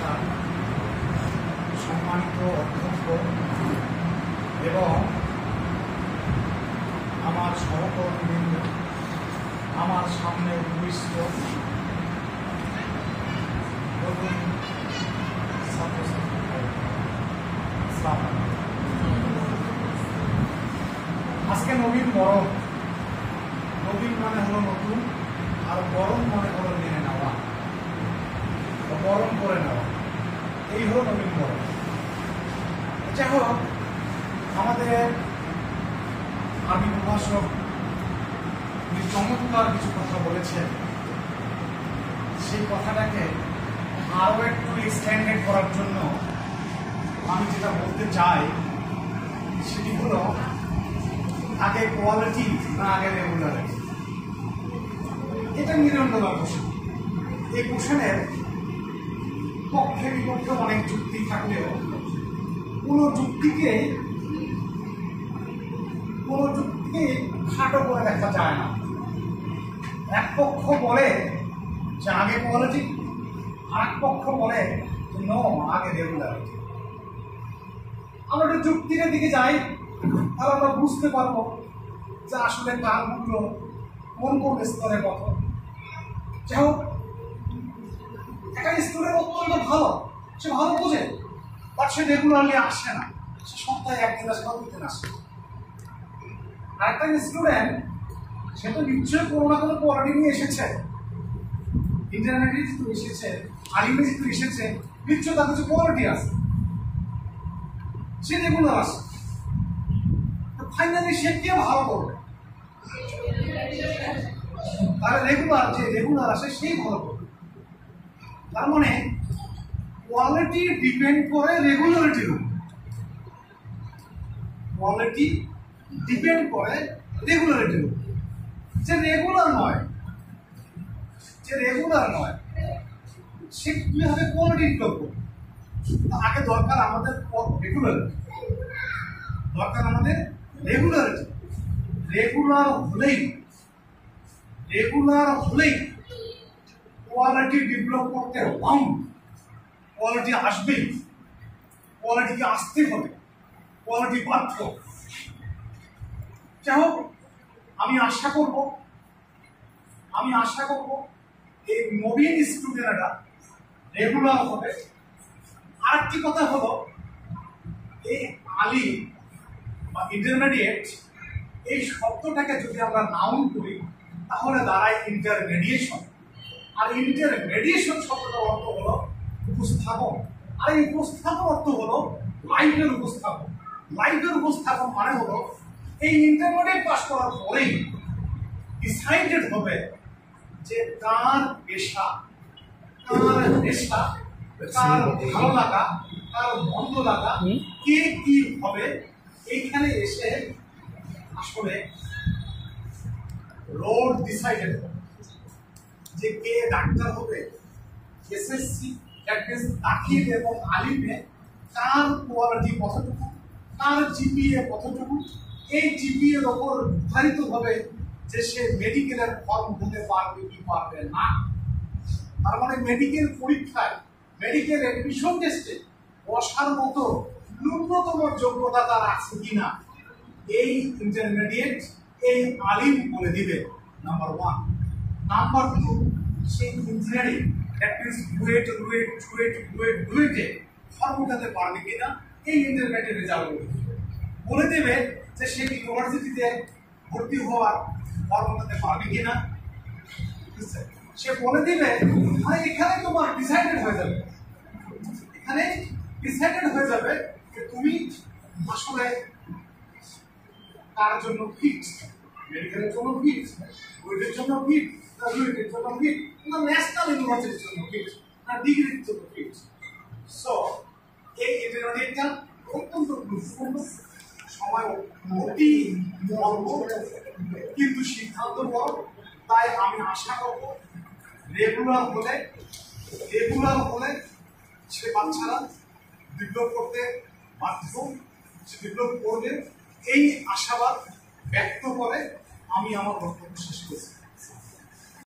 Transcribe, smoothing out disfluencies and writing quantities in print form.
প্রতিষ্ঠান সম্মানিত অধ্যক্ষ এবং আমার সহকর্মীবৃন্দ, আমার সামনে উপবিষ্ট নতুন ছাত্রছাত্রী, আজকে নবীন বরণ। নবীন মানে হলো নতুন, আর বরণ মানে হলো মেনে নেওয়া, বরণ করে নেওয়া। এই হলো নবীন বরণ। যাই হোক, আমাদের আরবি প্রভাষক চমৎকার কিছু কথা বলেছেন। সেই কথাটাকে আরো একটু এক্সটেন্ডেড করার জন্য আমি যেটা বলতে চাই সেটি হলো, আগে কোয়ালিটি না আগে রেগুলারিটি। এটা নিরন্তর কোশ্চেন। এই কোশ্চেনের পক্ষে বিপক্ষে অনেক যুক্তি থাকলেও কোনো যুক্তিকে খাটো করে দেখা যায় না। এক পক্ষ বলে যে আগে কোয়ালিটি, আর এক পক্ষ বলে যে নো, আগে রেগুলারিটি। আমরা একটা যুক্তির দিকে যাই, তাহলে আমরা বুঝতে পারবো যে আসলে কার মূল্য কোন কোন স্তরে কত। যাই হোক, একটা স্টুডেন্ট অত্যন্ত ভালো, সে ভালো বোঝে, বাট সে রেগুলারলি আসে না, সে সপ্তাহে একদিন আসে বা দুদিন আসে। আর একটা স্টুডেন্ট, সে তো নিশ্চয়ই কোনো না কোনো কোয়ালিটি নিয়ে এসেছে, ইন্টারনেটে যেহেতু এসেছে, আলিমে যেহেতু এসেছে, নিশ্চয় তার কিছু কোয়ালিটি আছে, সে রেগুলার আসে। ফাইনালি সে কে ভালো করবে? তাহলে রেগুলার আসে সেই ভালো করবে। তার মানে কোয়ালিটি ডিপেন্ড করে রেগুলারিটির উপর। কোয়ালিটি ডিপেন্ড করে রেগুলারিটির উপর। যে রেগুলার নয় সে কিভাবে কোয়ালিটি ইমপ্রুভ করবে? আগে দরকার আমাদের রেগুলারিটি, রেগুলার হলেই কোয়ালিটি ডেভেলপ করতে বাউন্ড। কোয়ালিটি আসবেই, কোয়ালিটিকে আসতে হবে, কোয়ালিটি বাধ্য। যাই হোক, আমি আশা করব এই নবীন স্টুডেন্টরা রেগুলার হবে। আরেকটি কথা হলো, এই আলিম বা ইন্টারমিডিয়েট, এই শব্দটাকে যদি আমরা নাউন করি তাহলে দাঁড়ায় ইন্টারমিডিয়েশন। আর ইন্টারমিডিয়েশন শব্দটার অর্থ হলো উপস্থাপন। আর এই উপস্থাপন অর্থ হলো লাইফের উপস্থাপন। মানে হলো এই ইন্টারমিডিয়েট পাস করার পরেই ডিসাইডেড হবে যে কার পেশা, কার নেশা, কার ভালো লাগা, কার মন্দ লাগা, কে কি হবে। এইখানে এসে আসলে রোড ডিসাইডেড হবে যে কে ডাক্তার হবে। এসএসসি দাখিল এবং আলিমে কার কোয়ালিটি কতটুকু, কার জিপিএ কতটুকু, এই জিপিএর ওপর নির্ধারিত হবে যে সে মেডিকেলের ফর্ম দিতে পারবে কি পারবে না। তার মানে মেডিকেল পরীক্ষায়, মেডিকেল এডমিশন টেস্টে বসার মতো ন্যূনতম যোগ্যতা তার আছে কিনা, এই ইন্টারমিডিয়েট, এই আলিম বলে দিবে। নাম্বার 1। নাম্বার 2, সেই ইঞ্জিনিয়ারিং ডুয়েটে ফর্ম উঠাতে পারবে কিনা, এই ইন্টারমিডিয়েট রেজাল্ট বলে দেবে যে সে ইউনিভার্সিটিতে ভর্তি হওয়ার ফর্ম উঠাতে পারবে কিনা। সে বলে দিবে, এখানে তোমার ডিসাইডেড হয়ে যাবে যে তুমি আসলে তার জন্য ফিট, মেডিকেলের জন্য ফিট, ওইটার জন্য ফিট, রুয়েটের জন্য ফিট, না ন্যাশনাল ইউনিভার্সিটির জন্য ফিট, না ডিগ্রির জন্য ফিট। সো এই ইন্টারমিডিয়েটটা অত্যন্ত গুরুত্বপূর্ণ। সময় অতি অল্প, কিন্তু সিদ্ধান্ত বড়। তাই আমি আশা করব রেগুলার হলে সে বাচ্চারা বিপ্লব করতে বাধ্য, সে বিপ্লব করবে, এই আশাবাদ ব্যক্ত করে আমি আমার বক্তব্য শেষ করছি।